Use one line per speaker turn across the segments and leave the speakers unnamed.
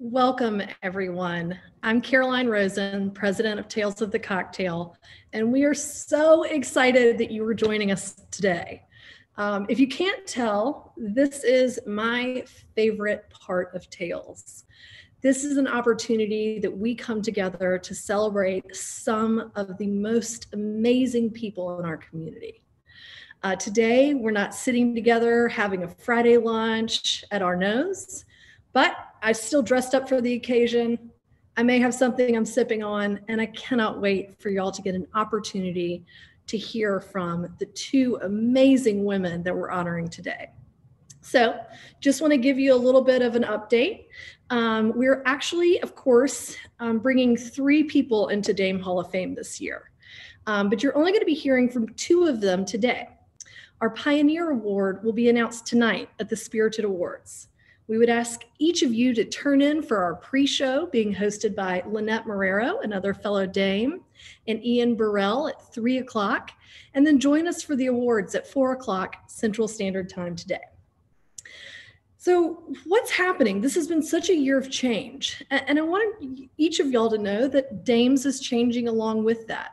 Welcome, everyone. I'm Caroline Rosen, president of Tales of the Cocktail, and we are so excited that you are joining us today. If you can't tell, this is my favorite part of Tales. This is an opportunity that we come together to celebrate some of the most amazing people in our community. Today, we're not sitting together having a Friday lunch at our nose, but I still dressed up for the occasion. I may have something I'm sipping on, and I cannot wait for y'all to get an opportunity to hear from the two amazing women that we're honoring today. So just want to give you a little bit of an update. We're actually, of course, bringing 3 people into Dame Hall of Fame this year, but you're only going to be hearing from 2 of them today. Our Pioneer Award will be announced tonight at the Spirited Awards. We would ask each of you to turn in for our pre-show being hosted by Lynette Marrero, another fellow Dame, and Ian Burrell at 3 o'clock, and then join us for the awards at 4 o'clock Central Standard Time today. So what's happening? This has been such a year of change, and I want each of y'all to know that Dames is changing along with that.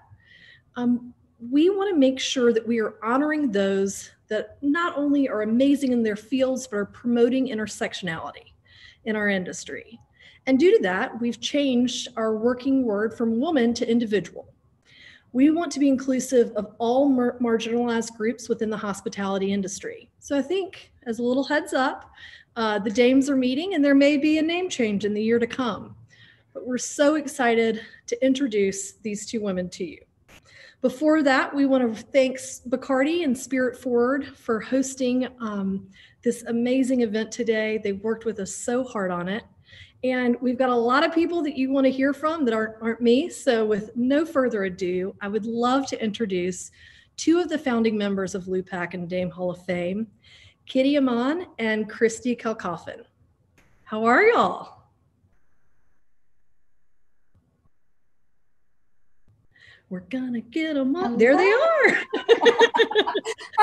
We want to make sure that we are honoring those that not only are amazing in their fields, but are promoting intersectionality in our industry. And due to that, we've changed our working word from woman to individual. We want to be inclusive of all marginalized groups within the hospitality industry. So I think, as a little heads up, the Dames are meeting and there may be a name change in the year to come. But we're so excited to introduce these 2 women to you. Before that, we want to thank Bacardi and Spirit Forward for hosting this amazing event today. They've worked with us so hard on it. And we've got a lot of people that you want to hear from that aren't me. So with no further ado, I would love to introduce 2 of the founding members of LUPAC and Dame Hall of Fame, Kitty Amon and Christy Kalkofen. How are y'all? We're gonna get them up. There they are.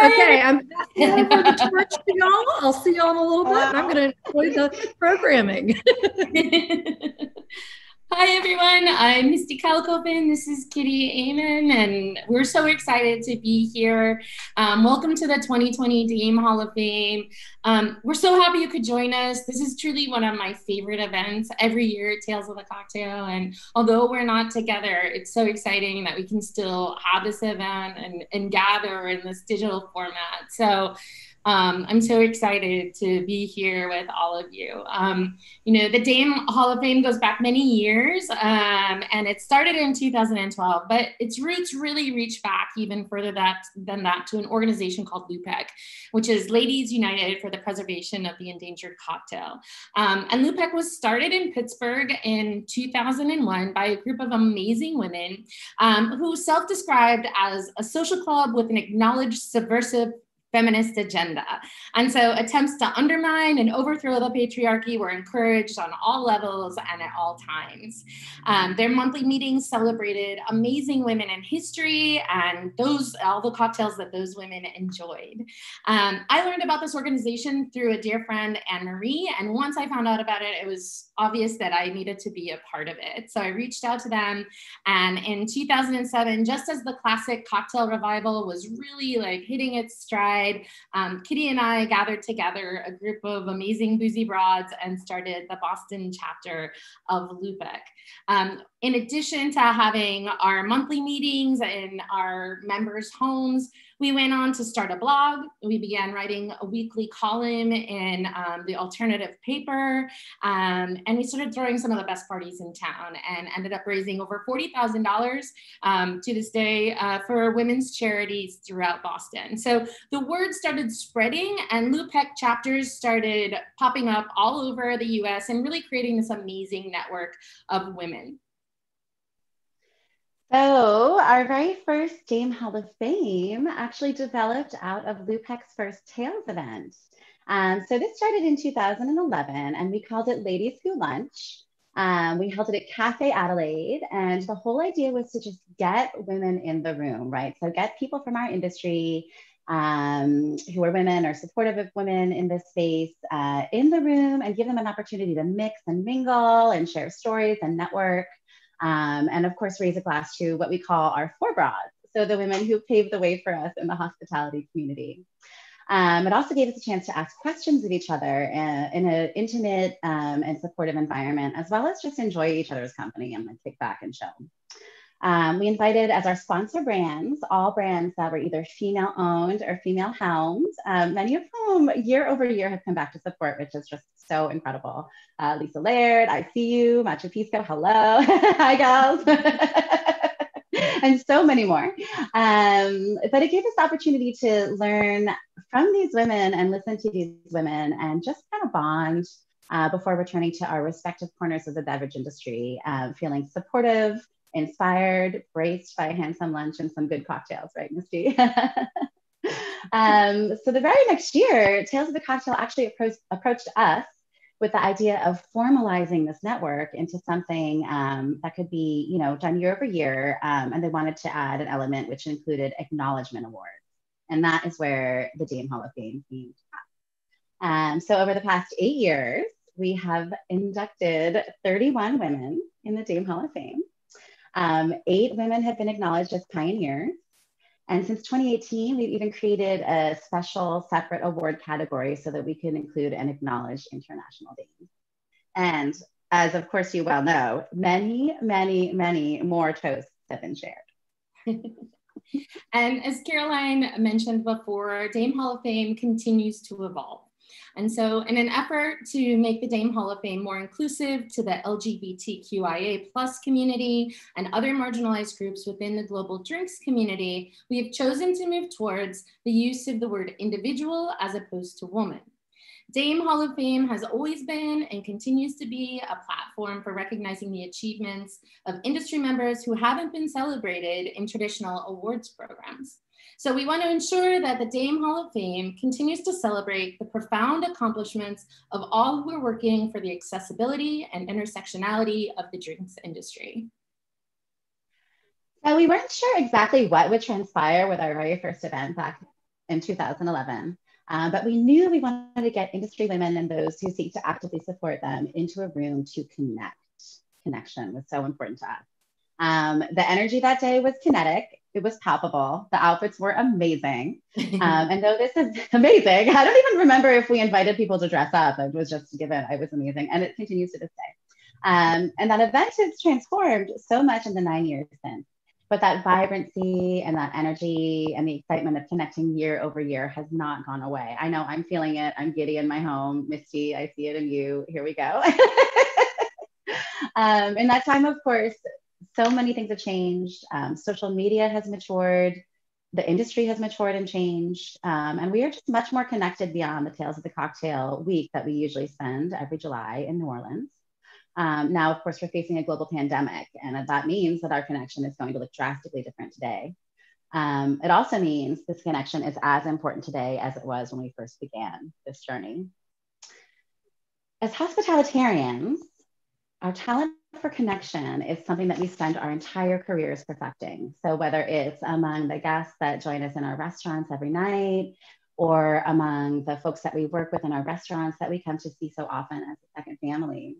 Okay, I'm passing over the torch to y'all. I'll see y'all in a little bit. I'm gonna enjoy the programming.
Hi everyone, I'm Misty Kalkofen. This is Kitty Amon, and we're so excited to be here. Welcome to the 2020 Dame Hall of Fame. We're so happy you could join us. This is truly one of my favorite events every year at Tales of the Cocktail, and although we're not together, it's so exciting that we can still have this event and gather in this digital format. So I'm so excited to be here with all of you. You know, the Dame Hall of Fame goes back many years, and it started in 2012, but its roots really reach back even further than that to an organization called LUPEC, which is Ladies United for the Preservation of the Endangered Cocktail. And LUPEC was started in Pittsburgh in 2001 by a group of amazing women who self-described as a social club with an acknowledged subversive feminist agenda. And so attempts to undermine and overthrow the patriarchy were encouraged on all levels and at all times. Their monthly meetings celebrated amazing women in history and all the cocktails that those women enjoyed. I learned about this organization through a dear friend, Anne Marie, and once I found out about it, it was obvious that I needed to be a part of it. So I reached out to them, and in 2007, just as the classic cocktail revival was really like hitting its stride, Kitty and I gathered together a group of amazing boozy broads and started the Boston chapter of LUPEC. In addition to having our monthly meetings in our members' homes, we went on to start a blog. We began writing a weekly column in the alternative paper, and we started throwing some of the best parties in town and ended up raising over $40,000 to this day for women's charities throughout Boston. So the word started spreading, and LUPEC chapters started popping up all over the US and really creating this amazing network of women.
So our very first Dame Hall of Fame actually developed out of LUPEC's first Tales event. So this started in 2011, and we called it Ladies Who Lunch. We held it at Cafe Adelaide, and the whole idea was to just get women in the room, right? So get people from our industry who are women or supportive of women in this space in the room, and give them an opportunity to mix and mingle and share stories and network. And of course, raise a glass to what we call our four broads. So the women who paved the way for us in the hospitality community. It also gave us a chance to ask questions of each other in an intimate and supportive environment, as well as just enjoy each other's company and like kick back and chill. We invited as our sponsor brands, all brands that were either female owned or female helmed, many of whom year over year have come back to support, which is just so incredible. Lisa Laird, I See You, Machu Picchu, hello, hi gals. And so many more. But it gave us the opportunity to learn from these women and listen to these women and just kind of bond before returning to our respective corners of the beverage industry, feeling supportive, inspired, braced by a handsome lunch and some good cocktails, right, Misty? So the very next year, Tales of the Cocktail actually approached us with the idea of formalizing this network into something that could be, you know, done year over year. And they wanted to add an element which included acknowledgement awards. And that is where the Dame Hall of Fame came from. So over the past 8 years, we have inducted 31 women in the Dame Hall of Fame. 8 women have been acknowledged as pioneers. And since 2018, we've even created a special separate award category so that we can include and acknowledge international dames. And as of course you well know, many, many, many more toasts have been shared.
And as Caroline mentioned before, Dame Hall of Fame continues to evolve. And so in an effort to make the Dame Hall of Fame more inclusive to the LGBTQIA+ community and other marginalized groups within the global drinks community, we have chosen to move towards the use of the word individual as opposed to woman. Dame Hall of Fame has always been and continues to be a platform for recognizing the achievements of industry members who haven't been celebrated in traditional awards programs. So we want to ensure that the Dame Hall of Fame continues to celebrate the profound accomplishments of all who are working for the accessibility and intersectionality of the drinks industry.
Now, we weren't sure exactly what would transpire with our very first event back in 2011, but we knew we wanted to get industry women and those who seek to actively support them into a room to connect. Connection was so important to us. The energy that day was kinetic. It was palpable. The outfits were amazing. And though this is amazing, I don't even remember if we invited people to dress up. It was just given. It was amazing. And it continues to this day. And that event has transformed so much in the 9 years since. But that vibrancy and that energy and the excitement of connecting year over year has not gone away. I know I'm feeling it. I'm giddy in my home. Misty, I see it in you. Here we go. In that time, of course, so many things have changed. Social media has matured. The industry has matured and changed. And we are just much more connected beyond the Tales of the Cocktail week that we usually spend every July in New Orleans. Now, of course, we're facing a global pandemic, and that means that our connection is going to look drastically different today. It also means this connection is as important today as it was when we first began this journey. As hospitalitarians, our talent for connection is something that we spend our entire careers perfecting. So whether it's among the guests that join us in our restaurants every night, or among the folks that we work with in our restaurants that we come to see so often as a second family,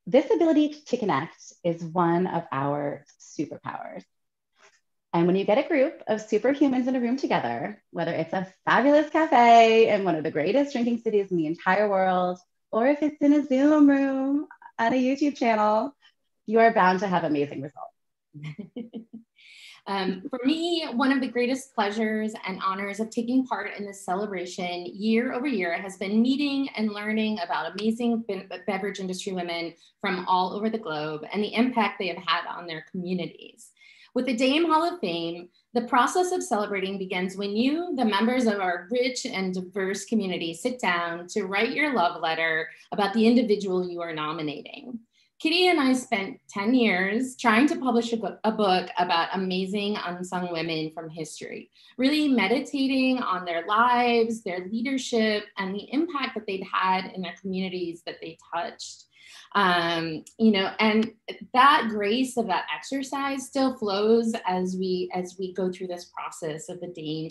this ability to connect is one of our superpowers. And when you get a group of superhumans in a room together, whether it's a fabulous cafe in one of the greatest drinking cities in the entire world, or if it's in a Zoom room on a YouTube channel, you are bound to have amazing results.
For me, one of the greatest pleasures and honors of taking part in this celebration year over year has been meeting and learning about amazing beverage industry women from all over the globe and the impact they have had on their communities. With the Dame Hall of Fame, the process of celebrating begins when you, the members of our rich and diverse community, sit down to write your love letter about the individual you are nominating. Kitty and I spent 10 years trying to publish a book about amazing unsung women from history, really meditating on their lives, their leadership, and the impact that they'd had in their communities that they touched. You know, and that grace of that exercise still flows as we go through this process of the Dame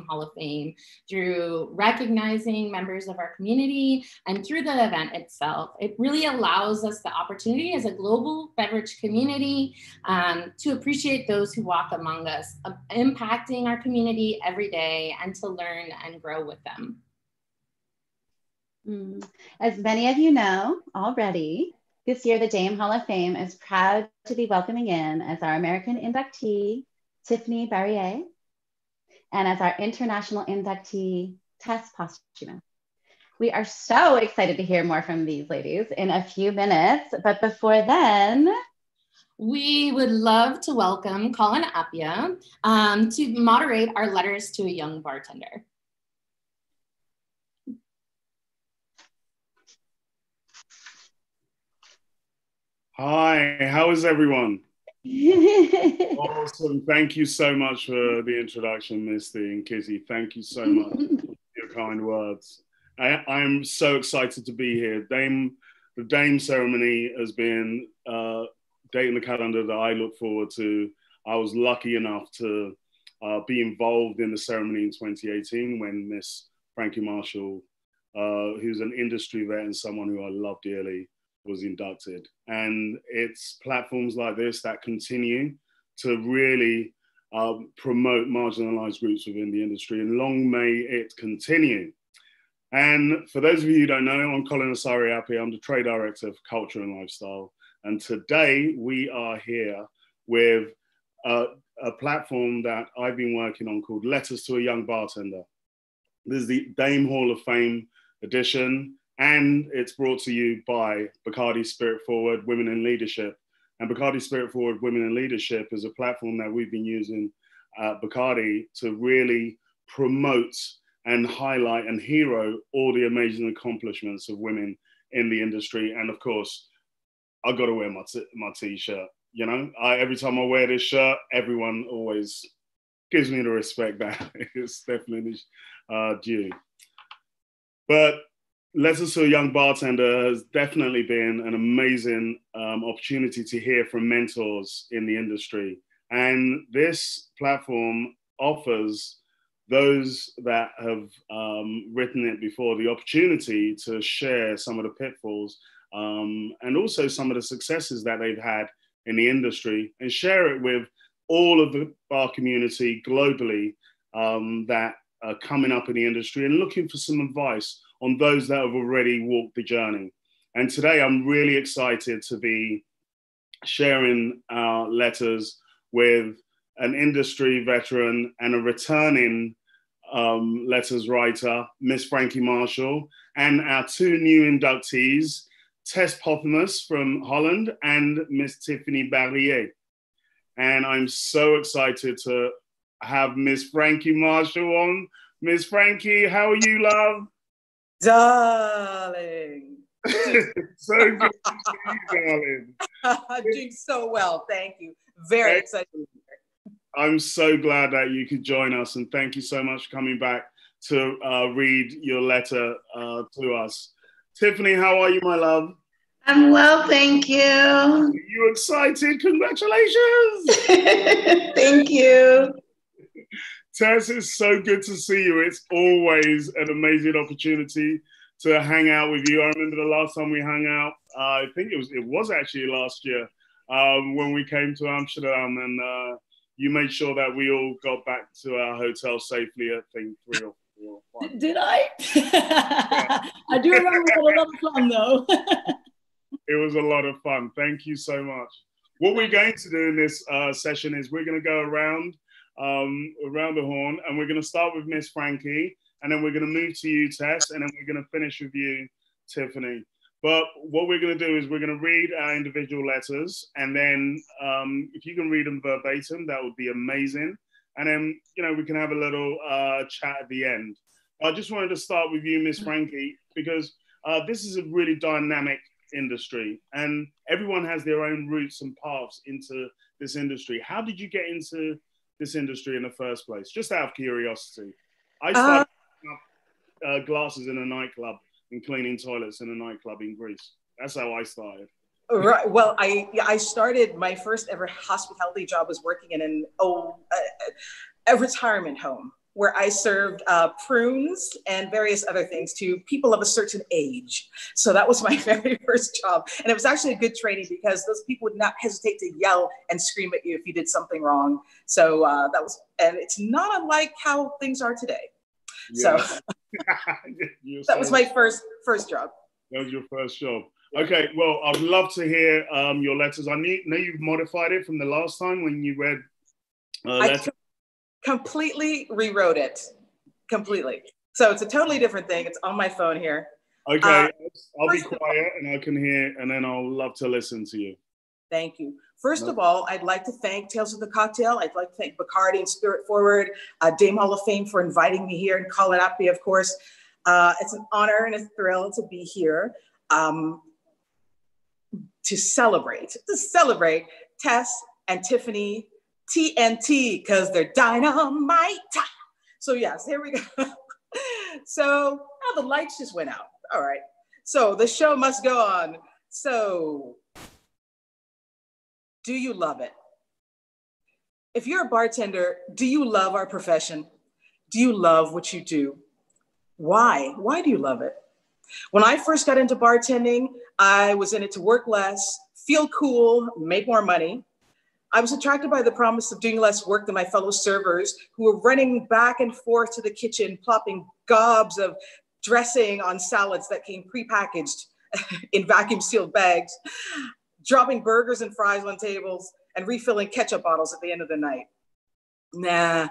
Hall of Fame, through recognizing members of our community and through the event itself. It really allows us the opportunity as a global beverage community to appreciate those who walk among us, impacting our community every day, and to learn and grow with them.
As many of you know already, this year the Dame Hall of Fame is proud to be welcoming in as our American inductee, Tiffany Barrier, and as our international inductee, Tess Posthuma. We are so excited to hear more from these ladies in a few minutes, but before then,
we would love to welcome Colin Appia to moderate our Letters to a Young Bartender.
Hi, how is everyone? Awesome. Thank you so much for the introduction, Misty and Kitty. Thank you so much for your kind words. I'm so excited to be here. The Dame ceremony has been a date in the calendar that I look forward to. I was lucky enough to be involved in the ceremony in 2018 when Miss Frankie Marshall, who's an industry vet and someone who I love dearly, was inducted. And it's platforms like this that continue to really promote marginalized groups within the industry, and long may it continue. And for those of you who don't know, I'm Colin Appia. I'm the Trade Director for Culture and Lifestyle. And today we are here with a platform that I've been working on called Letters to a Young Bartender. This is the Dame Hall of Fame edition, and it's brought to you by Bacardi Spirit Forward Women in Leadership. And Bacardi Spirit Forward Women in Leadership is a platform that we've been using at Bacardi to really promote and highlight and hero all the amazing accomplishments of women in the industry. And of course, I got to wear my t-shirt. You know, every time I wear this shirt, everyone always gives me the respect that it's definitely due. But Letters to a Young Bartender has definitely been an amazing opportunity to hear from mentors in the industry. And this platform offers those that have written it before the opportunity to share some of the pitfalls and also some of the successes that they've had in the industry, and share it with all of the bar community globally that are coming up in the industry and looking for some advice on those that have already walked the journey. And today I'm really excited to be sharing our letters with an industry veteran and a returning letters writer, Miss Frankie Marshall, and our two new inductees, Tess Posthuma from Holland and Miss Tiffany Barrier. And I'm so excited to have Miss Frankie Marshall on. Miss Frankie, how are you, love?
Darling.
So good to see you, darling.
I'm doing so well, thank you. Very excited.
I'm so glad that you could join us, and thank you so much for coming back to read your letter to us. Tiffany, how are you, my love?
I'm well, thank you.
Are you excited? Congratulations!
Thank you.
Tess, it's so good to see you. It's always an amazing opportunity to hang out with you. I remember the last time we hung out, I think it was actually last year when we came to Amsterdam, and you made sure that we all got back to our hotel safely at, I think, 3 or 4 or 5.
Did I? Yeah. I do remember we had a lot of fun, though.
It was a lot of fun. Thank you so much. What we're going to do in this session is we're going to go around the horn, and we're going to start with Miss Frankie, and then we're going to move to you, Tess, and then we're going to finish with you, Tiffany. But what we're going to do is we're going to read our individual letters, and then if you can read them verbatim, that would be amazing. And then, you know, we can have a little chat at the end. I just wanted to start with you, Miss Frankie, because this is a really dynamic industry, and everyone has their own routes and paths into this industry. How did you get into this industry in the first place? Just out of curiosity. I started glasses in a nightclub and cleaning toilets in a nightclub in Greece. That's how I started.
Right. Well, I started my first ever hospitality job was working in a retirement home where I served prunes and various other things to people of a certain age. So that was my very first job. And it was actually a good training because those people would not hesitate to yell and scream at you if you did something wrong. So and it's not unlike how things are today. Yeah. So that was my first job.
That was your first job. Okay, well, I'd love to hear your letters. I know you've modified it from the last time when you read letters.
Completely rewrote it, completely. So it's a totally different thing. It's on my phone here.
Okay, I'll be quiet and I can hear, and then I'll love to listen to you.
Thank you. First of all, I'd like to thank Tales of the Cocktail. I'd like to thank Bacardi and Spirit Forward, Dame Hall of Fame for inviting me here, and Colin Appy, of course. It's an honor and a thrill to be here to celebrate Tess and Tiffany TNT, because they're dynamite. So yes, here we go. So the lights just went out. All right. So the show must go on. So do you love it? If you're a bartender, do you love our profession? Do you love what you do? Why? Why do you love it? When I first got into bartending, I was in it to work less, feel cool, make more money. I was attracted by the promise of doing less work than my fellow servers who were running back and forth to the kitchen, plopping gobs of dressing on salads that came prepackaged in vacuum sealed bags, dropping burgers and fries on tables, and refilling ketchup bottles at the end of the night. Nah.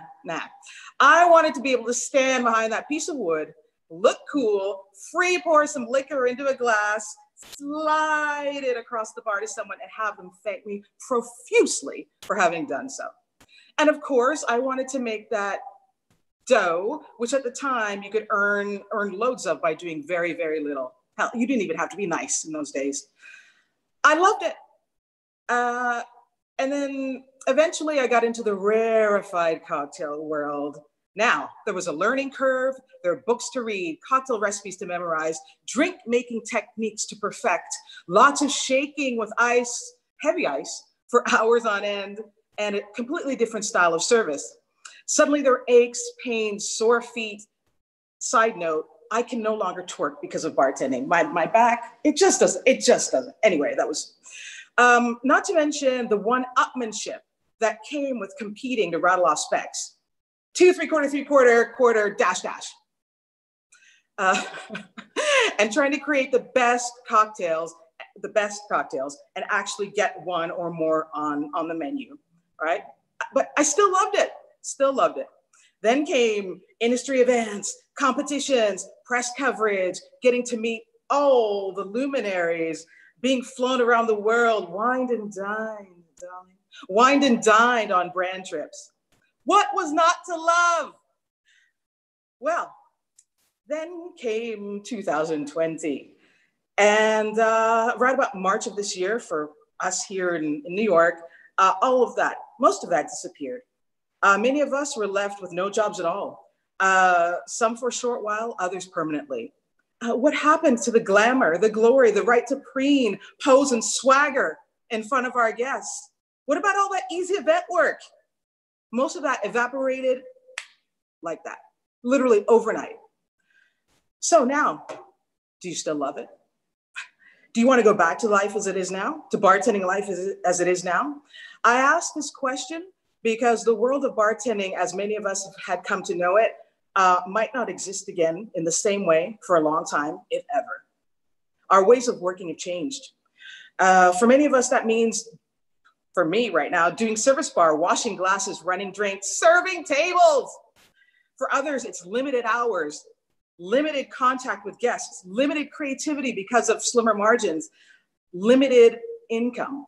I wanted to be able to stand behind that piece of wood, look cool, free pour some liquor into a glass, slide it across the bar to someone and have them thank me profusely for having done so. And of course, I wanted to make that dough, which at the time you could earn loads of by doing very, very little. Hell, you didn't even have to be nice in those days. I loved it. And then eventually I got into the rarefied cocktail world. Now, there was a learning curve, there were books to read, cocktail recipes to memorize, drink making techniques to perfect, lots of shaking with ice, heavy ice, for hours on end, and a completely different style of service. Suddenly there were aches, pains, sore feet. Side note, I can no longer twerk because of bartending. My back, it just doesn't. Anyway, that was, not to mention the one-upmanship that came with competing to rattle off specs. 2, 3/4, 3/4, quarter, dash. And trying to create the best cocktails, and actually get one or more on the menu, right? But I still loved it. Then came industry events, competitions, press coverage, getting to meet all the luminaries, being flown around the world, wined and dined on brand trips. What was not to love? Well, then came 2020. And right about March of this year for us here in New York, most of that disappeared. Many of us were left with no jobs at all. Some for a short while, others permanently. What happened to the glamour, the glory, the right to preen, pose, and swagger in front of our guests? What about all that easy event work? Most of that evaporated like that, literally overnight. So now, do you still love it? Do you want to go back to life as it is now, to bartending life as it is now? I ask this question because the world of bartending, as many of us had come to know it, might not exist again in the same way for a long time, if ever. Our ways of working have changed. For many of us, that means, for me right now, doing service bar, washing glasses, running drinks, serving tables. For others, it's limited hours, limited contact with guests, limited creativity because of slimmer margins, limited income.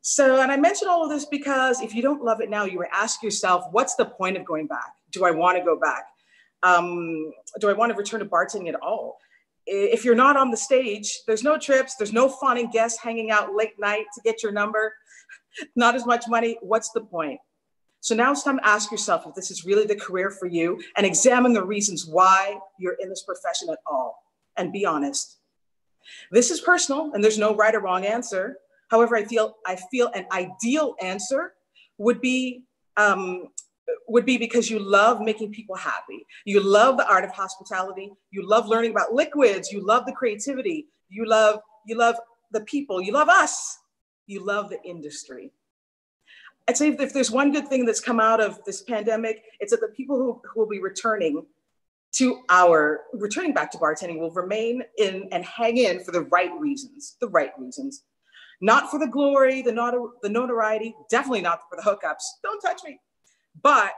So, and I mention all of this because if you don't love it now, you were asking yourself, what's the point of going back? Do I want to go back? Do I want to return to bartending at all? If you're not on the stage, there's no trips, there's no fawning guests hanging out late night to get your number, not as much money, what's the point? So now it's time to ask yourself if this is really the career for you and examine the reasons why you're in this profession at all, and be honest. This is personal and there's no right or wrong answer. However, I feel an ideal answer would be because you love making people happy. You love the art of hospitality. You love learning about liquids. You love the creativity. You love the people. You love us. You love the industry. I'd say if there's one good thing that's come out of this pandemic, it's that the people who will be returning back to bartending will remain in and hang in for the right reasons. Not for the glory, the notoriety, definitely not for the hookups. Don't touch me. But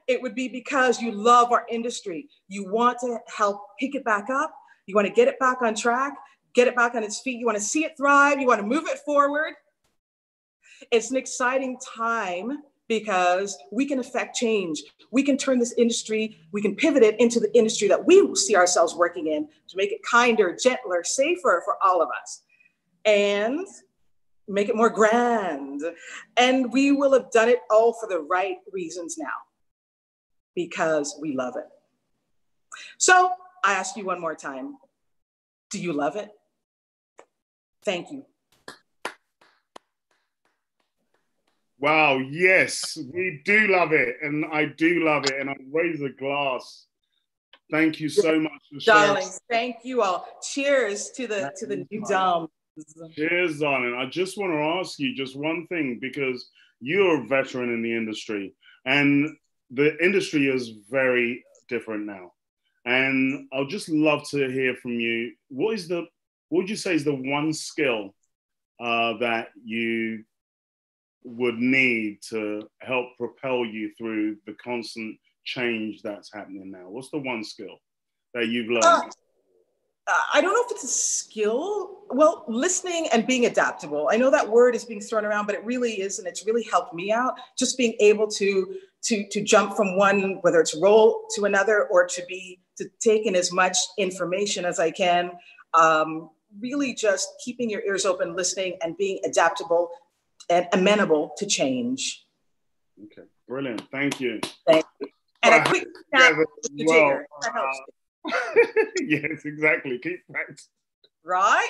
it would be because you love our industry. You want to help pick it back up. You want to get it back on track, get it back on its feet. You want to see it thrive. You want to move it forward. It's an exciting time because we can affect change. We can turn this industry, we can pivot it into the industry that we see ourselves working in to make it kinder, gentler, safer for all of us. And make it more grand. And we will have done it all for the right reasons now, because we love it. So I ask you one more time, do you love it? Thank you.
Wow, yes, we do love it. And I do love it. And I raise a glass. Thank you so much for sharing.
Darlings, thank you all. Cheers to the new dome.
Cheers, darling. I just want to ask you just one thing, because you're a veteran in the industry and the industry is very different now. And I'll just love to hear from you. What would you say is the one skill that you would need to help propel you through the constant change that's happening now? What's the one skill that you've learned?
I don't know if it's a skill. Well, listening and being adaptable. I know that word is being thrown around, but it really isn't. It's really helped me out. Just being able to jump from one, whether it's role to another, or to take in as much information as I can. Really just keeping your ears open, listening, and being adaptable and amenable to change.
Okay, brilliant. Thank you.
Thank you. And a quick snap with the jigger. That helps.
Yes, exactly. Keep practicing.
Right.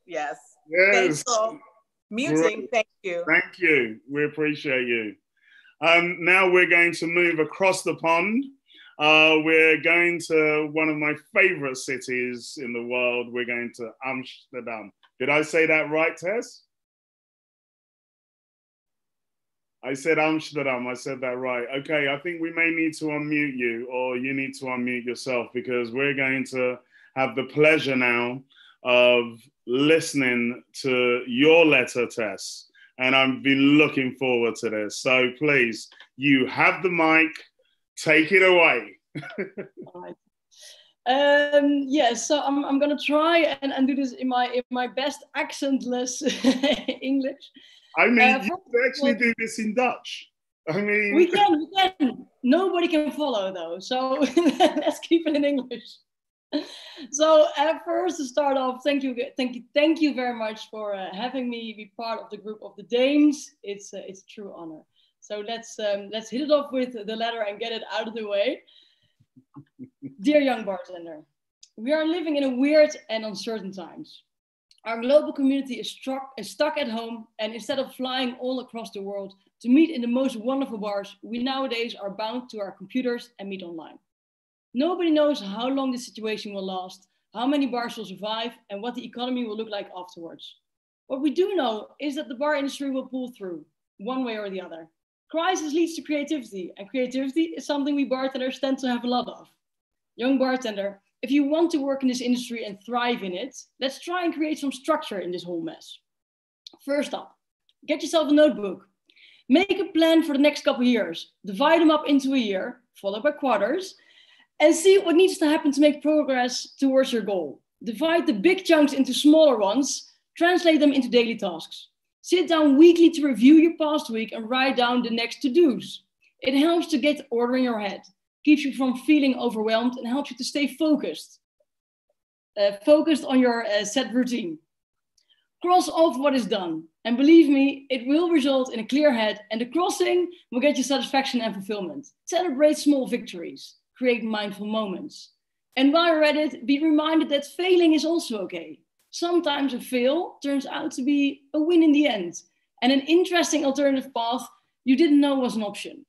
Yes. Thanks for muting. Thank you.
Thank you. We appreciate you. Now we're going to move across the pond. We're going to one of my favorite cities in the world. We're going to Amsterdam. Did I say that right, Tess? I said Amsterdam. I said that right. Okay, I think we may need to unmute you, or you need to unmute yourself, because we're going to have the pleasure now of listening to your letter, Tess. And I've been looking forward to this. So please, you have the mic. Take it away.
Yes, so I'm gonna try and do this in my best accentless English.
I mean, you can actually do this in Dutch. I mean,
we can. Nobody can follow though, so let's keep it in English. So first, to start off, thank you very much for having me be part of the group of the Dames. It's a true honor. So let's hit it off with the letter and get it out of the way. Dear Young Bartender, we are living in a weird and uncertain times. Our global community is stuck at home, and instead of flying all across the world to meet in the most wonderful bars, we nowadays are bound to our computers and meet online. Nobody knows how long this situation will last, how many bars will survive, and what the economy will look like afterwards. What we do know is that the bar industry will pull through, one way or the other. Crisis leads to creativity, and creativity is something we bartenders tend to have a lot of. Young bartender, if you want to work in this industry and thrive in it, let's try and create some structure in this whole mess. First up, get yourself a notebook. Make a plan for the next couple of years. Divide them up into a year, followed by quarters, and see what needs to happen to make progress towards your goal. Divide the big chunks into smaller ones, translate them into daily tasks. Sit down weekly to review your past week and write down the next to-dos. It helps to get order in your head, keeps you from feeling overwhelmed, and helps you to stay focused. Focused on your set routine. Cross off what is done. And believe me, it will result in a clear head, and the crossing will get you satisfaction and fulfillment. Celebrate small victories. Create mindful moments. And while you're at it, be reminded that failing is also okay. Sometimes a fail turns out to be a win in the end, and an interesting alternative path you didn't know was an option.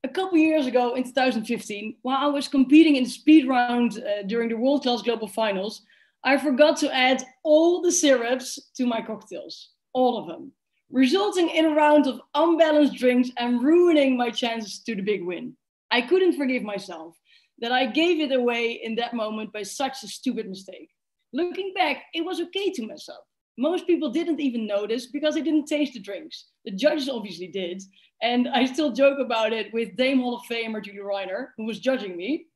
A couple years ago in 2015, while I was competing in the speed round during the World Class Global Finals, I forgot to add all the syrups to my cocktails, all of them, resulting in a round of unbalanced drinks and ruining my chances to the big win. I couldn't forgive myself that I gave it away in that moment by such a stupid mistake. Looking back, it was okay to mess up. Most people didn't even notice because they didn't taste the drinks. The judges obviously did. And I still joke about it with Dame Hall of Famer Julie Reiner, who was judging me,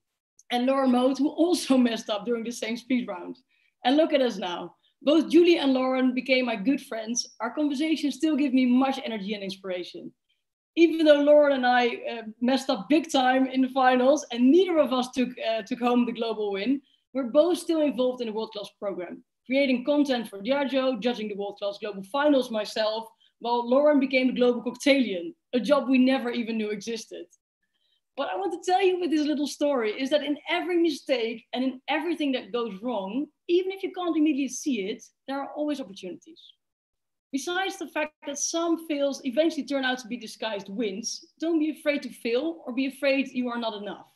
and Lauren Mote, who also messed up during the same speed round. And look at us now. Both Julie and Lauren became my good friends. Our conversations still give me much energy and inspiration. Even though Lauren and I messed up big time in the finals and neither of us took home the global win, we're both still involved in the World Class program, creating content for Diageo, judging the World Class Global Finals myself, while Lauren became the Global Cocktailian, a job we never even knew existed. What I want to tell you with this little story is that in every mistake and in everything that goes wrong, even if you can't immediately see it, there are always opportunities. Besides the fact that some fails eventually turn out to be disguised wins, don't be afraid to fail or be afraid you are not enough.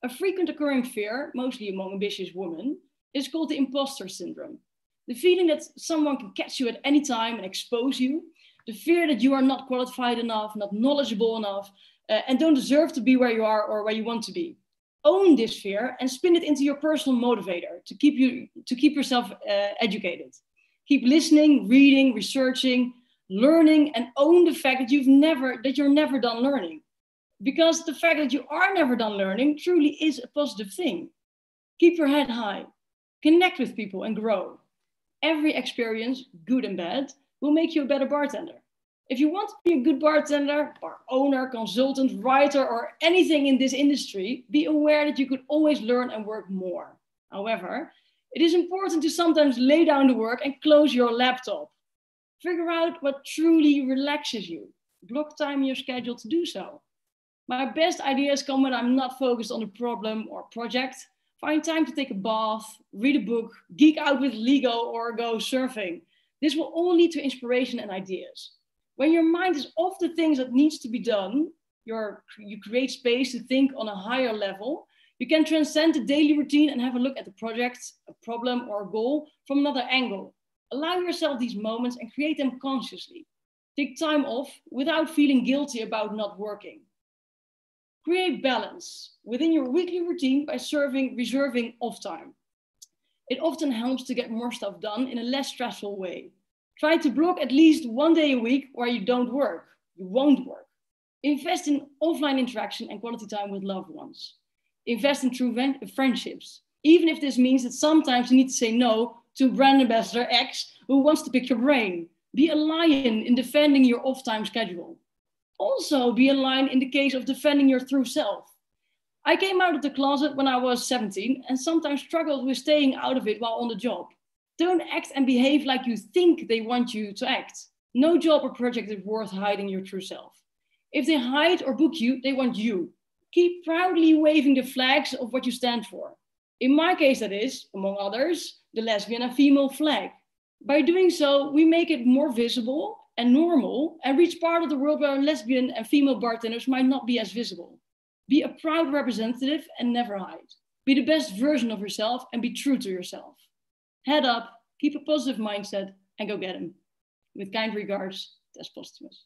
A frequent occurring fear, mostly among ambitious women, is called the imposter syndrome. The feeling that someone can catch you at any time and expose you, the fear that you are not qualified enough, not knowledgeable enough, and don't deserve to be where you are or where you want to be. Own this fear and spin it into your personal motivator to keep yourself educated. Keep listening, reading, researching, learning, and own the fact that you're never done learning. Because the fact that you are never done learning truly is a positive thing. Keep your head high, connect with people and grow. Every experience, good and bad, will make you a better bartender. If you want to be a good bartender, bar owner, consultant, writer, or anything in this industry, be aware that you could always learn and work more. However, it is important to sometimes lay down the work and close your laptop. Figure out what truly relaxes you. Block time in your schedule to do so. My best ideas come when I'm not focused on a problem or project. Find time to take a bath, read a book, geek out with Lego, or go surfing. This will all lead to inspiration and ideas. When your mind is off the things that needs to be done, you create space to think on a higher level. You can transcend the daily routine and have a look at the project, a problem, or a goal from another angle. Allow yourself these moments and create them consciously. Take time off without feeling guilty about not working. Create balance within your weekly routine by reserving off time. It often helps to get more stuff done in a less stressful way. Try to block at least one day a week where you won't work. Invest in offline interaction and quality time with loved ones. Invest in true friendships, even if this means that sometimes you need to say no to brand ambassador X who wants to pick your brain. Be a lion in defending your off-time schedule. Also be a lion in the case of defending your true self. I came out of the closet when I was 17 and sometimes struggled with staying out of it while on the job. Don't act and behave like you think they want you to act. No job or project is worth hiding your true self. If they hide or book you, they want you. Keep proudly waving the flags of what you stand for. In my case, that is, among others, the lesbian and female flag. By doing so, we make it more visible and normal and reach part of the world where lesbian and female bartenders might not be as visible. Be a proud representative and never hide. Be the best version of yourself and be true to yourself. Head up, keep a positive mindset, and go get him. With kind regards, Tess Posthumus.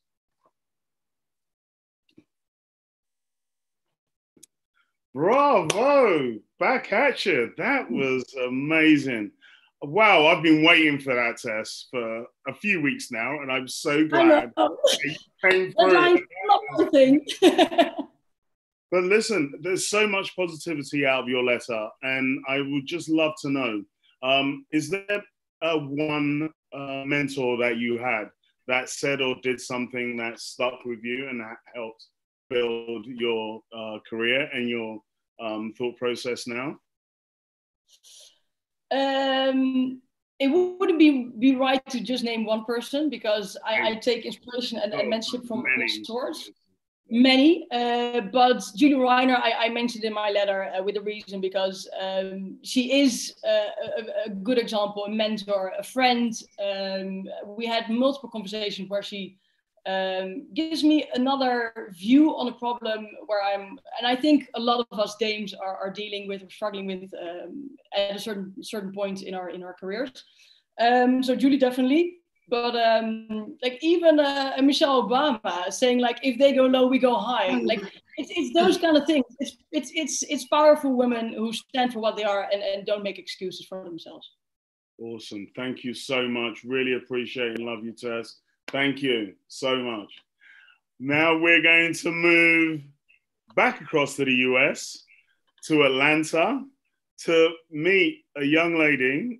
Bravo! Back at you. That was amazing. Wow, I've been waiting for that, Tess, for a few weeks now, and I'm so glad you came through. But listen, there's so much positivity out of your letter, and I would just love to know, is there one mentor that you had that said or did something that stuck with you and that helped build your career and your thought process now?
It wouldn't be right to just name one person because I take inspiration and mentorship from all sorts. Many, but Julie Reiner, I mentioned in my letter with a reason, because she is a good example, a mentor, a friend. We had multiple conversations where she gives me another view on a problem where and I think a lot of us dames are dealing with or struggling with at a certain point in our careers. So Julie definitely. But like even Michelle Obama saying like, if they go low, we go high. Like it's those kind of things. It's powerful women who stand for what they are and don't make excuses for themselves.
Awesome. Thank you so much. Really appreciate and love you, Tess. Thank you so much. Now we're going to move back across to the US, to Atlanta, to meet a young lady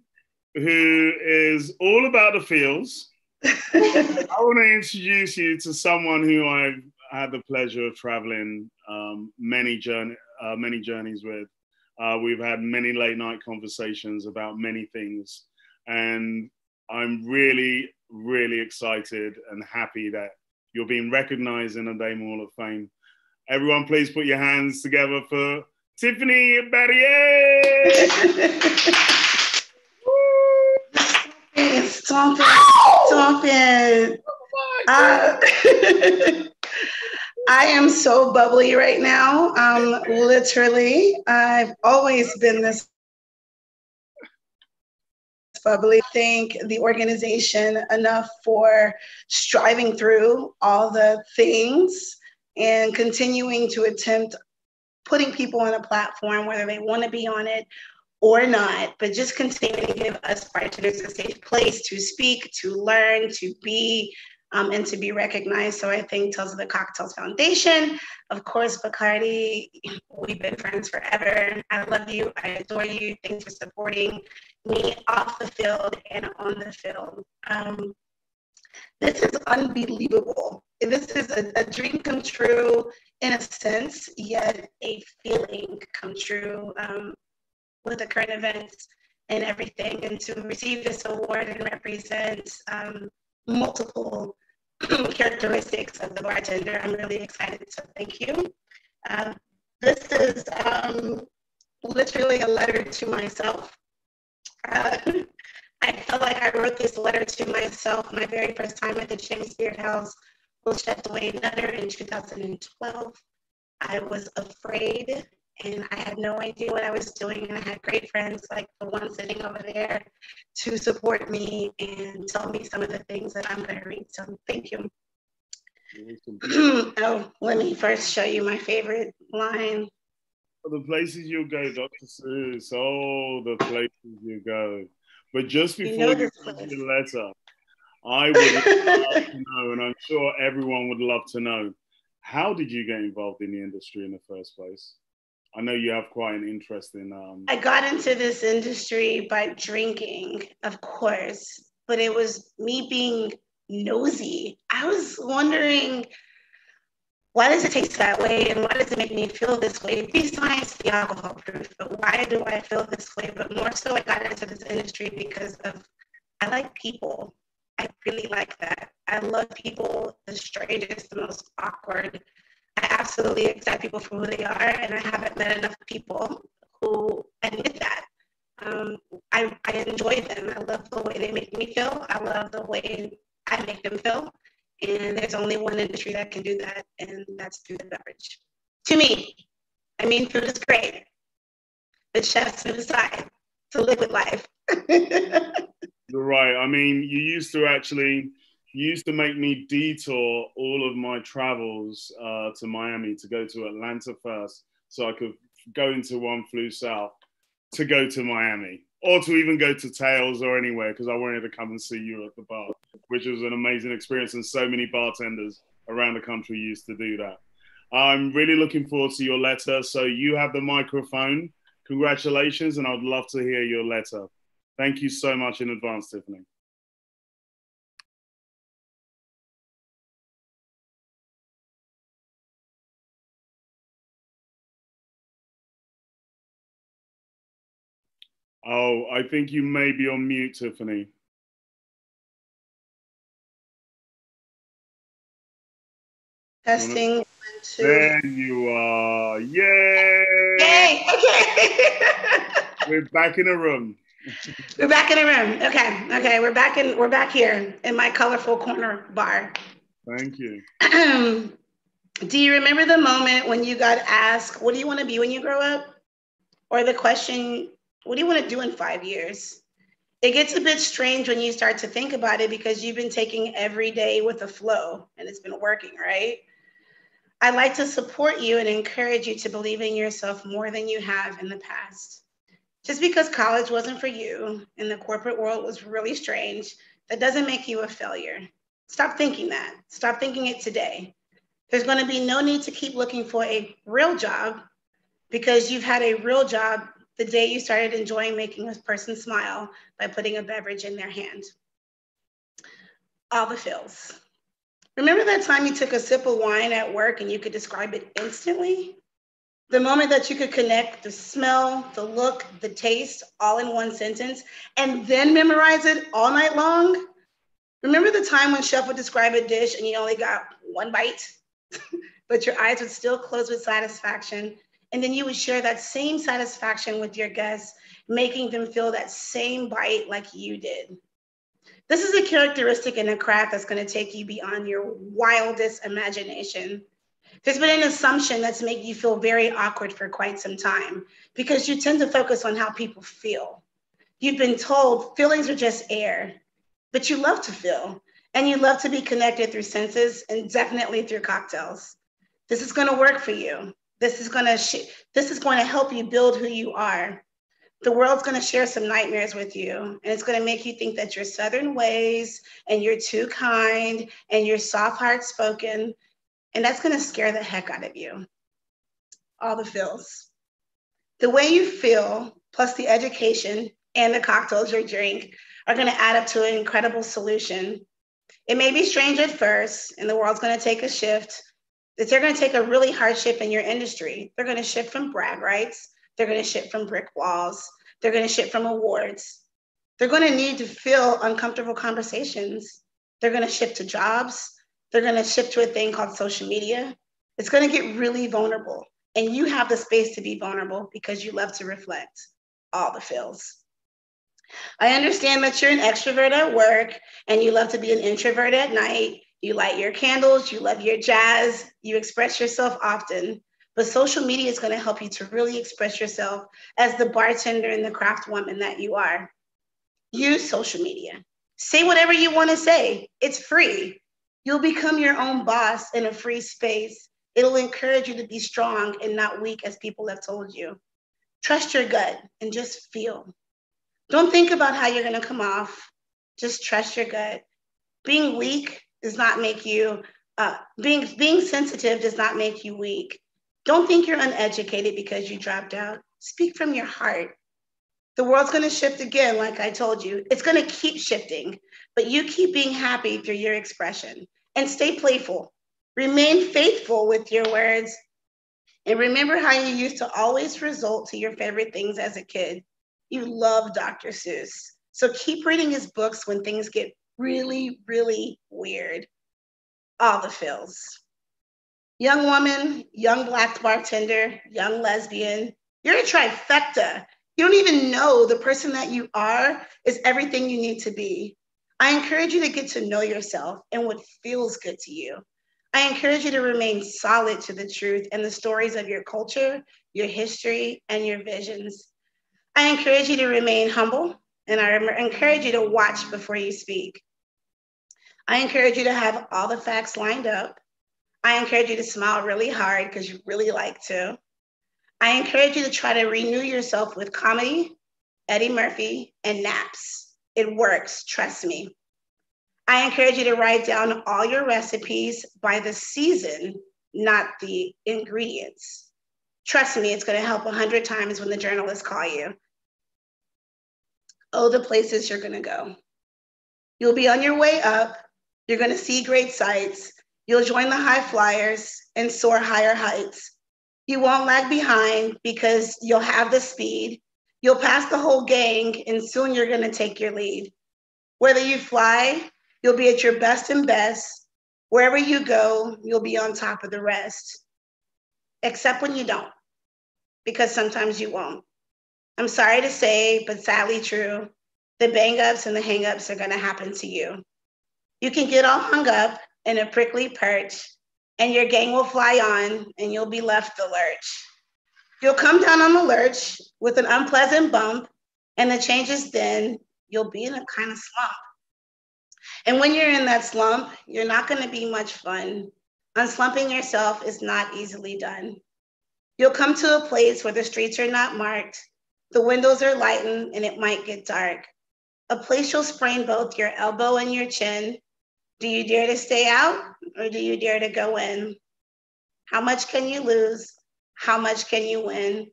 who is all about the feels. I want to introduce you to someone who I've had the pleasure of traveling many journeys with. We've had many late night conversations about many things, and I'm really, really excited and happy that you're being recognized in the Dame Hall of Fame. Everyone, please put your hands together for Tiffany Barrier.
Stomp it. I am so bubbly right now. Literally, I've always been this bubbly. Thank the organization enough for striving through all the things and continuing to attempt putting people on a platform, whether they want to be on it or not, but just continue to give us bartenders a safe place to speak, to learn, to be, and to be recognized. So I thank Tales of the Cocktails Foundation. Of course, Bacardi, we've been friends forever. I love you, I adore you. Thanks for supporting me off the field and on the field. This is unbelievable. This is a dream come true in a sense, yet a feeling come true. With the current events and everything, and to receive this award and represent multiple characteristics of the bartender, I'm really excited, so thank you. This is literally a letter to myself. I felt like I wrote this letter to myself my very first time at the James Beard House with Chef Dwayne Nutter in 2012. I was afraid and I had no idea what I was doing, and I had great friends like the one sitting over there to support me and tell me some of the things that I'm going to read. So thank you. Oh, let me first show you my favorite line.
The places you go, Dr. Seuss, all the places you go. But just before you read your letter, I would love to know, and I'm sure everyone would love to know, how did you get involved in the industry in the first place? I know you have quite an interest in...
I got into this industry by drinking, of course, but it was me being nosy. I was wondering, why does it taste that way? And why does it make me feel this way? Besides the alcohol proof, but why do I feel this way? But more so, I got into this industry because I like people. I really like that. I love people, the strangest, the most awkward. I absolutely accept people for who they are, and I haven't met enough people who admit that. I enjoy them. I love the way they make me feel. I love the way I make them feel. And there's only one industry that can do that, and that's through the beverage. To me, I mean, food is great, but chefs move aside to liquid life.
You're right. I mean, you used to make me detour all of my travels to Miami to go to Atlanta first, so I could go into one, flew south to go to Miami, or to even go to Tales or anywhere, because I wanted to come and see you at the bar, which was an amazing experience, and so many bartenders around the country used to do that. I'm really looking forward to your letter. So you have the microphone. Congratulations, and I'd love to hear your letter. Thank you so much in advance, Tiffany. Oh, I think you may be on mute, Tiffany.
Testing 1, 2.
There you are. Yay!
Yay! Okay.
We're back in a room.
We're back in a room. Okay. We're back here in my colorful corner bar.
Thank you.
Do you remember the moment when you got asked, what do you want to be when you grow up? Or the question, what do you want to do in 5 years? It gets a bit strange when you start to think about it because you've been taking every day with a flow and it's been working, right? I'd like to support you and encourage you to believe in yourself more than you have in the past. Just because college wasn't for you and the corporate world was really strange, that doesn't make you a failure. Stop thinking that. Stop thinking it today. There's going to be no need to keep looking for a real job because you've had a real job the day you started enjoying making a person smile by putting a beverage in their hand. All the feels. Remember that time you took a sip of wine at work and you could describe it instantly? The moment that you could connect the smell, the look, the taste, all in one sentence, and then memorize it all night long? Remember the time when chef would describe a dish and you only got one bite, but your eyes would still close with satisfaction, and then you would share that same satisfaction with your guests, making them feel that same bite like you did. This is a characteristic in a craft that's going to take you beyond your wildest imagination. There's been an assumption that's made you feel very awkward for quite some time because you tend to focus on how people feel. You've been told feelings are just air, but you love to feel and you love to be connected through senses and definitely through cocktails. This is going to work for you. This is going to help you build who you are. The world's going to share some nightmares with you, and it's going to make you think that your Southern ways and you're too kind and you're soft heart spoken, and that's going to scare the heck out of you. All the feels. The way you feel, plus the education and the cocktails you drink, are going to add up to an incredible solution. It may be strange at first, and the world's going to take a shift. That they're going to take a really hard shift in your industry. They're going to shift from brag rights. They're going to shift from brick walls. They're going to shift from awards. They're going to need to feel uncomfortable conversations. They're going to shift to jobs. They're going to shift to a thing called social media. It's going to get really vulnerable. And you have the space to be vulnerable because you love to reflect. All the feels. I understand that you're an extrovert at work and you love to be an introvert at night. You light your candles, you love your jazz, you express yourself often, but social media is going to help you to really express yourself as the bartender and the craft woman that you are. Use social media. Say whatever you want to say. It's free. You'll become your own boss in a free space. It'll encourage you to be strong and not weak as people have told you. Trust your gut and just feel. Don't think about how you're going to come off. Just trust your gut. Being weak does not make you, being sensitive does not make you weak. Don't think you're uneducated because you dropped out. Speak from your heart. The world's going to shift again, like I told you. It's going to keep shifting, but you keep being happy through your expression and stay playful. Remain faithful with your words and remember how you used to always resort to your favorite things as a kid. You love Dr. Seuss. So keep reading his books when things get really, really weird. All the feels. Young woman, young Black bartender, young lesbian, you're a trifecta. You don't even know the person that you are is everything you need to be. I encourage you to get to know yourself and what feels good to you. I encourage you to remain solid to the truth and the stories of your culture, your history, and your visions. I encourage you to remain humble, and I encourage you to watch before you speak. I encourage you to have all the facts lined up. I encourage you to smile really hard because you really like to. I encourage you to try to renew yourself with comedy, Eddie Murphy, and naps. It works, trust me. I encourage you to write down all your recipes by the season, not the ingredients. Trust me, it's going to help 100 times when the journalists call you. Oh, the places you're going to go. You'll be on your way up. You're going to see great sights. You'll join the high flyers and soar higher heights. You won't lag behind because you'll have the speed. You'll pass the whole gang and soon you're going to take your lead. Whether you fly, you'll be at your best and best. Wherever you go, you'll be on top of the rest. except when you don't, because sometimes you won't. I'm sorry to say, but sadly true, the bang-ups and the hang-ups are gonna happen to you. You can get all hung up in a prickly perch and your gang will fly on and you'll be left to lurch. You'll come down on the lurch with an unpleasant bump, and the changes then, you'll be in a kind of slump. And when you're in that slump, you're not gonna be much fun. Unslumping yourself is not easily done. You'll come to a place where the streets are not marked, the windows are lightened, and it might get dark. A place you'll sprain both your elbow and your chin. Do you dare to stay out, or do you dare to go in? How much can you lose? How much can you win?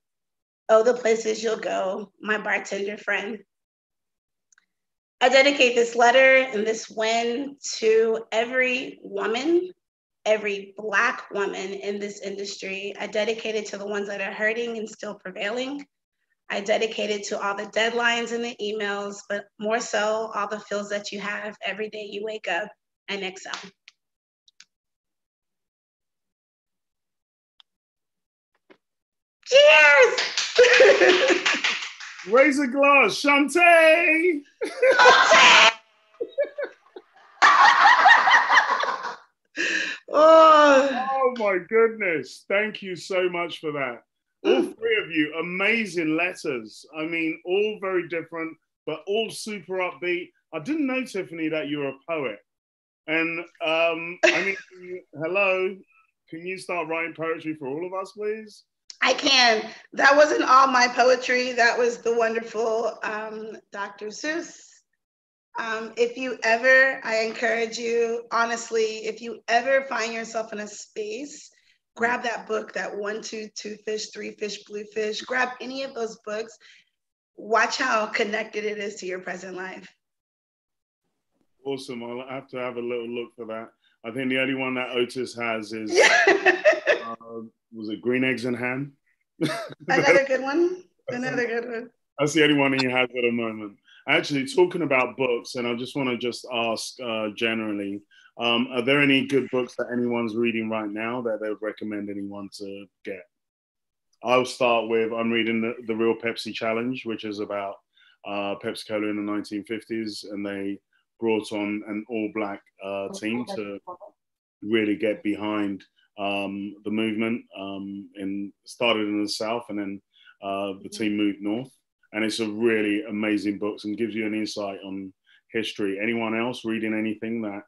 Oh, the places you'll go, my bartender friend. I dedicate this letter and this win to every woman, every Black woman in this industry. I dedicate it to the ones that are hurting and still prevailing. I dedicate it to all the deadlines and the emails, but more so all the feels that you have every day you wake up and excel. Cheers!
Raise a glass, Shantae! Oh my goodness, thank you so much for that. All three of you, amazing letters. I mean, all very different, but all super upbeat. I didn't know, Tiffany, that you were a poet. And I mean, hello, can you start writing poetry for all of us, please?
I can. That wasn't all my poetry. That was the wonderful Dr. Seuss. If you ever, I encourage you, honestly, if you ever find yourself in a space, grab that book, that 1, 2, 2 fish, 3 fish, blue fish, grab any of those books. Watch how connected it is to your present life.
Awesome. I'll have to have a little look for that. I think the only one that Otis has is, was it Green Eggs and Ham?
Another good one. Another good one.
That's the only one he has at the moment. Actually, talking about books, and I just want to just ask generally, are there any good books that anyone's reading right now that they would recommend anyone to get? I'll start with, I'm reading the Real Pepsi Challenge, which is about Pepsi Cola in the 1950s, and they brought on an all-Black team to really get behind the movement. And started in the South, and then the team moved north. And it's a really amazing book and gives you an insight on history. Anyone else reading anything that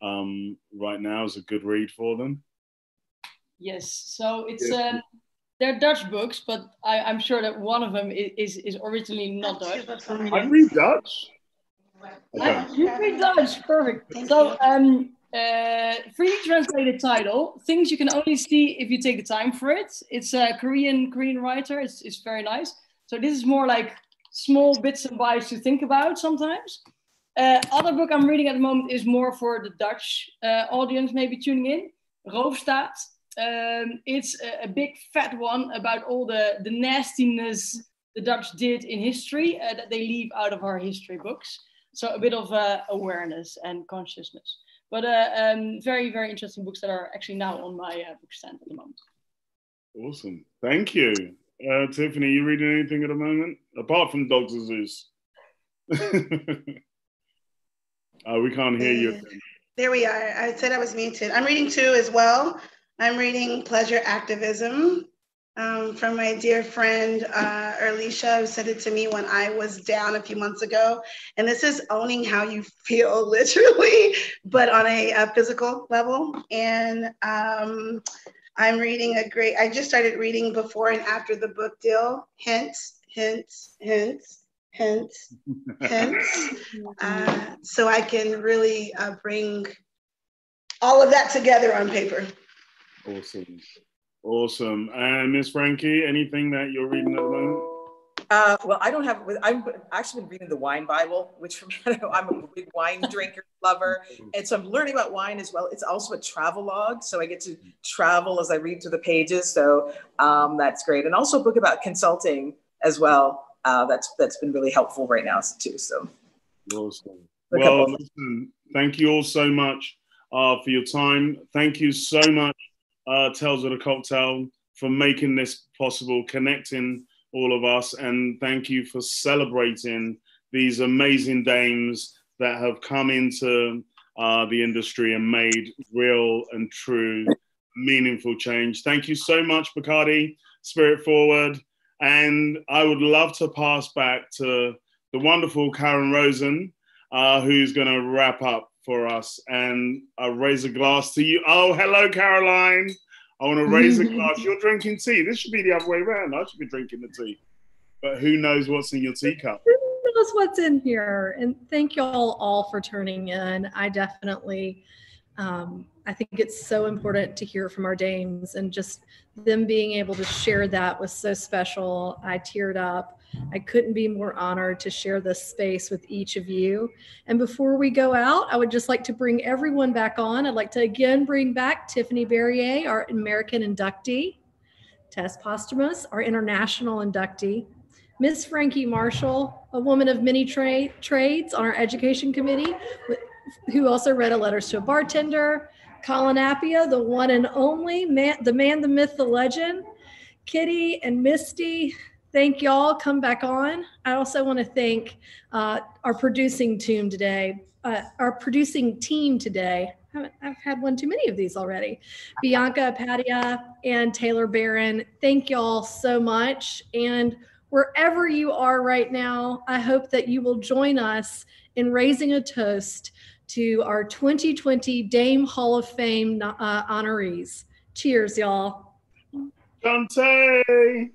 right now is a good read for them?
Yes, so it's they're Dutch books, but I'm sure that one of them is originally not Dutch.
I read Dutch.
Okay. You read Dutch, perfect. So freely translated title, things you can only see if you take the time for it. It's a Korean writer. It's very nice. So this is more like small bits and bytes to think about sometimes. Other book I'm reading at the moment is more for the Dutch audience, maybe tuning in. Roofstaat. It's a big fat one about all the nastiness the Dutch did in history that they leave out of our history books. So a bit of awareness and consciousness. But very, very interesting books that are actually now on my book stand at the moment.
Awesome. Thank you. Tiffany, you reading anything at the moment? Apart from Dr. Seuss. We can't hear you.
There we are. I said I was muted. I'm reading two as well. I'm reading Pleasure Activism from my dear friend, Erlisha, who sent it to me when I was down a few months ago. And this is owning how you feel, literally, but on a physical level. And I'm reading I just started reading Before and After the Book Deal. Hints, hints, hints, hints, hints. So I can really bring all of that together on paper.
Awesome. Awesome. And Miss Frankie, anything that you're reading at the moment?
Well, I don't have, I've actually been reading the Wine Bible, which I'm a big wine drinker, lover. And so I'm learning about wine as well. It's also a travel log. So I get to travel as I read through the pages. So that's great. And also a book about consulting as well. That's been really helpful right now too. So.
Awesome. Well, listen, thank you all so much for your time. Thank you so much, Tales of the Cocktail, for making this possible, connecting all of us. And thank you for celebrating these amazing dames that have come into the industry and made real and true, meaningful change. Thank you so much, Bacardi, Spirit Forward. And I would love to pass back to the wonderful Karen Rosen, who's going to wrap up for us. And I'll raise a glass to you. Oh, hello, Caroline. I want to raise a glass. You're drinking tea. This should be the other way around. I should be drinking the tea. But who knows what's in your teacup?
Who knows what's in here? And thank you all for turning in. I definitely, I think it's so important to hear from our dames, and just them being able to share that was so special. I teared up. I couldn't be more honored to share this space with each of you. And before we go out, I would just like to bring everyone back on. I'd like to again bring back Tiffany Barrier, our American inductee, Tess Postumus, our international inductee, Miss Frankie Marshall, a woman of many trades on our education committee, who also read a Letters to a Bartender, Colin Appia, the one and only man, the myth, the legend, Kitty and Misty. Thank y'all. Come back on. I also want to thank our producing team today. I've had one too many of these already. Bianca Padia and Taylor Barron. Thank y'all so much. And wherever you are right now, I hope that you will join us in raising a toast to our 2020 Dame Hall of Fame honorees. Cheers, y'all.
Shantae!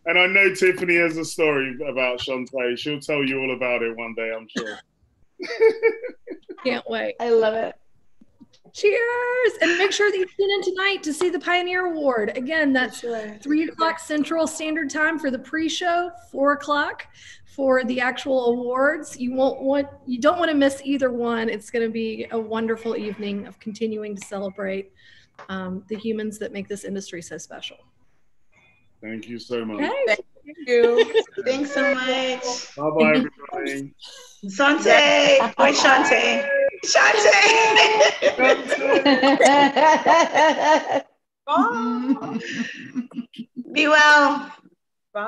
And I know Tiffany has a story about Shantae. She'll tell you all about it one day, I'm sure.
Can't wait.
I love it.
Cheers! And make sure that you tune in tonight to see the Pioneer Award. Again, that's 3 o'clock Central Standard Time for the pre-show, 4 o'clock for the actual awards. You don't want to miss either one. It's going to be a wonderful evening of continuing to celebrate the humans that make this industry so special.
Thank you so much.
Okay.
Thank you.
Thanks so much.
Bye-bye, everybody.
Sante. Boy, Shantae. Shantae. Be well.